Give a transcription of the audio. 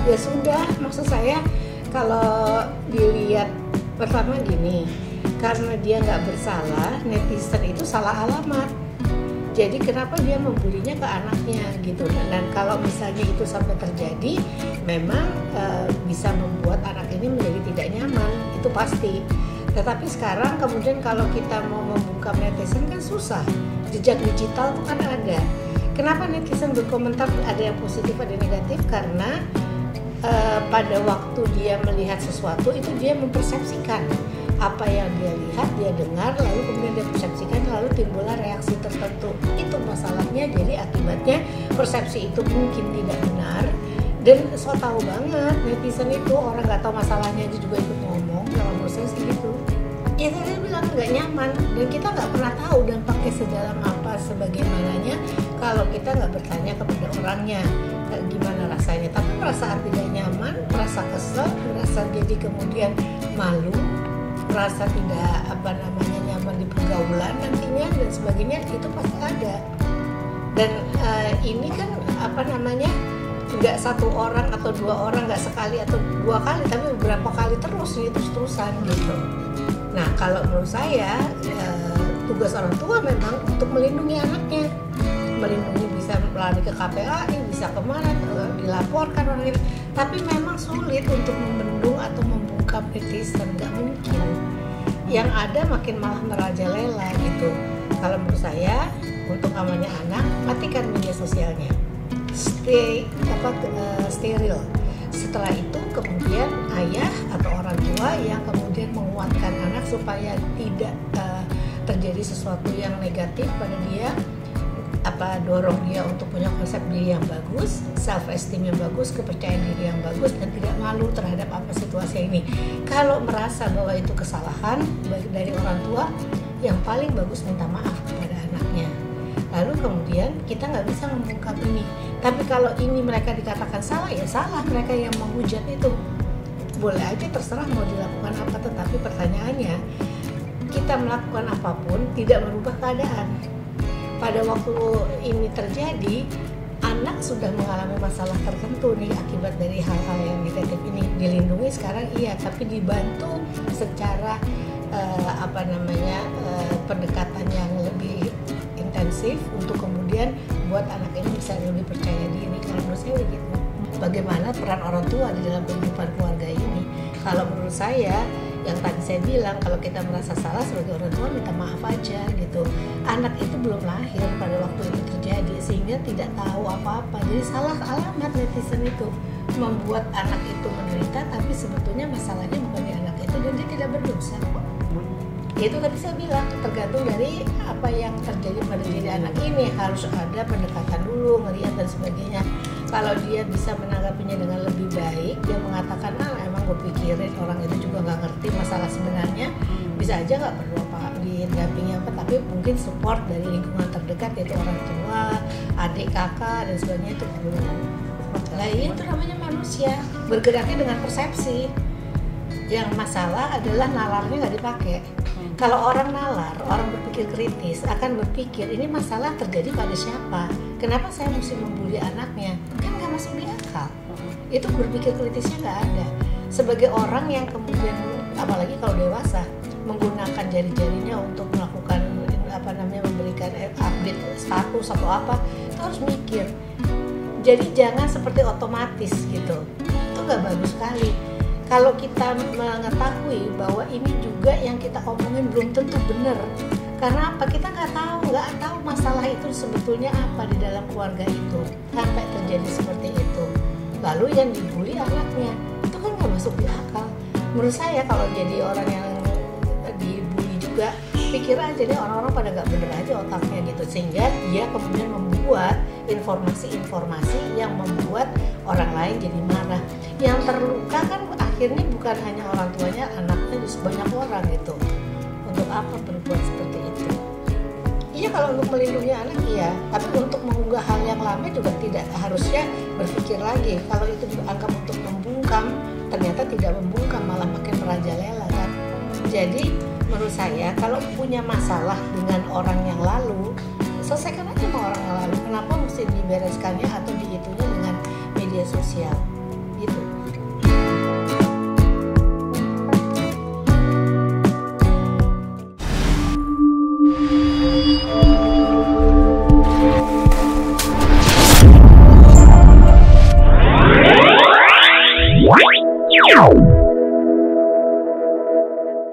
Ya sudah, maksud saya kalau dilihat pertama gini, karena dia nggak bersalah, netizen itu salah alamat. Jadi kenapa dia membulinya ke anaknya gitu. Dan kalau misalnya itu sampai terjadi, memang bisa membuat anak ini menjadi tidak nyaman, itu pasti. Tetapi sekarang kemudian kalau kita mau membungkam netizen kan susah. Jejak digital itu kan ada. Kenapa netizen berkomentar ada yang positif ada yang negatif? Karena pada waktu dia melihat sesuatu itu dia mempersepsikan apa yang dia lihat, dia dengar, lalu kemudian dia persepsikan, lalu timbullah reaksi tertentu. Itu masalahnya. Jadi akibatnya persepsi itu mungkin tidak benar. Dan so tahu banget netizen itu, orang nggak tahu masalahnya aja juga ikut ngomong. Kalau menurut saya sih gitu. Ya saya bilang nggak nyaman, dan kita nggak pernah tahu dampaknya sedalam apa, sebagaimananya kalau kita nggak bertanya kepada orangnya gimana rasanya. Tapi perasaan tidak nyaman, merasa kesel, merasa jadi kemudian malu, merasa tidak nyaman di pergaulan nantinya dan sebagainya, itu pasti ada. Dan ini kan nggak satu orang atau dua orang, nggak sekali atau dua kali, tapi beberapa kali terus terus-terusan gitu. Nah kalau menurut saya tugas orang tua memang untuk melindungi anaknya, melindungi, bisa lari ke KPAI, bisa kemana, dilaporkan orang ini. Tapi memang sulit untuk membendung atau membungkam netizen, nggak mungkin. Yang ada makin malah merajalela gitu. Kalau menurut saya untuk amannya anak, matikan media sosialnya, steril. Setelah itu kemudian ayah atau orang tua yang kemudian menguatkan anak supaya tidak terjadi sesuatu yang negatif pada dia, dorong dia untuk punya konsep diri yang bagus, self esteem yang bagus, kepercayaan diri yang bagus, dan tidak malu terhadap situasi ini. Kalau merasa bahwa itu kesalahan baik dari orang tua, yang paling bagus minta maaf kepada anaknya. Lalu kemudian kita nggak bisa membungkam ini. Tapi kalau ini mereka dikatakan salah, ya salah mereka yang menghujat itu. Boleh aja, terserah mau dilakukan apa, tetapi pertanyaannya, kita melakukan apapun tidak merubah keadaan. Pada waktu ini terjadi, anak sudah mengalami masalah tertentu nih akibat dari hal-hal yang negatif ini. Dilindungi sekarang iya, tapi dibantu secara pendekatan yang lebih intensif untuk kemudian buat anak ini bisa lebih percaya diri. Kalau menurut saya begitu. Bagaimana peran orang tua di dalam kehidupan keluarga ini? Kalau menurut saya, yang tadi saya bilang, kalau kita merasa salah sebagai orang tua minta maaf aja gitu. Anak itu belum lahir pada waktu itu terjadi, sehingga tidak tahu apa-apa. Jadi salah alamat netizen itu, membuat anak itu menderita, tapi sebetulnya masalahnya bukan di anak itu, dan dia tidak berdosa kok. Itu tadi saya bilang, tergantung dari apa yang terjadi pada diri anak ini. Harus ada pendekatan dulu, ngelihat dan sebagainya. Kalau dia bisa menanggapinya dengan lebih baik, dia mengatakan, emang gue pikirin orang itu juga nggak ngerti masalah sebenarnya, bisa aja nggak perlu didampingi tapi mungkin support dari lingkungan terdekat, yaitu orang tua, adik, kakak dan sebagainya, itu perlu. Nah itu namanya manusia, bergeraknya dengan persepsi. Yang masalah adalah nalarnya nggak dipakai. Kalau orang nalar, orang berpikir kritis, akan berpikir ini masalah terjadi pada siapa, kenapa saya mesti membuli anaknya, kan nggak masuk di akal. Itu berpikir kritisnya nggak ada. Sebagai orang yang kemudian, apalagi kalau dewasa, menggunakan jari-jarinya untuk melakukan memberikan update status atau apa, itu harus mikir. Jadi jangan seperti otomatis gitu, itu nggak bagus sekali. Kalau kita mengetahui bahwa ini juga yang kita omongin belum tentu benar, karena apa? Kita nggak tahu masalah itu sebetulnya apa di dalam keluarga itu sampai terjadi seperti itu. Lalu yang dibully anaknya, itu kan nggak masuk di akal. Menurut saya kalau jadi orang yang dibully juga, pikir aja deh orang-orang pada nggak bener aja otaknya gitu, sehingga dia kemudian membuat informasi-informasi yang membuat orang lain jadi marah. Yang terluka kan akhirnya bukan hanya orang tuanya, anaknya, banyak orang gitu. Untuk apa berbuat seperti itu? Iya, kalau untuk melindungi anak iya, tapi untuk mengunggah hal yang lama juga tidak, harusnya berpikir lagi. Kalau itu dianggap untuk membungkam, ternyata tidak membungkam, malah makin merajalela kan. Jadi menurut saya kalau punya masalah dengan orang yang lalu, selesaikan aja sama orang yang lalu. Kenapa mesti dibereskannya atau diitunya dengan media sosial?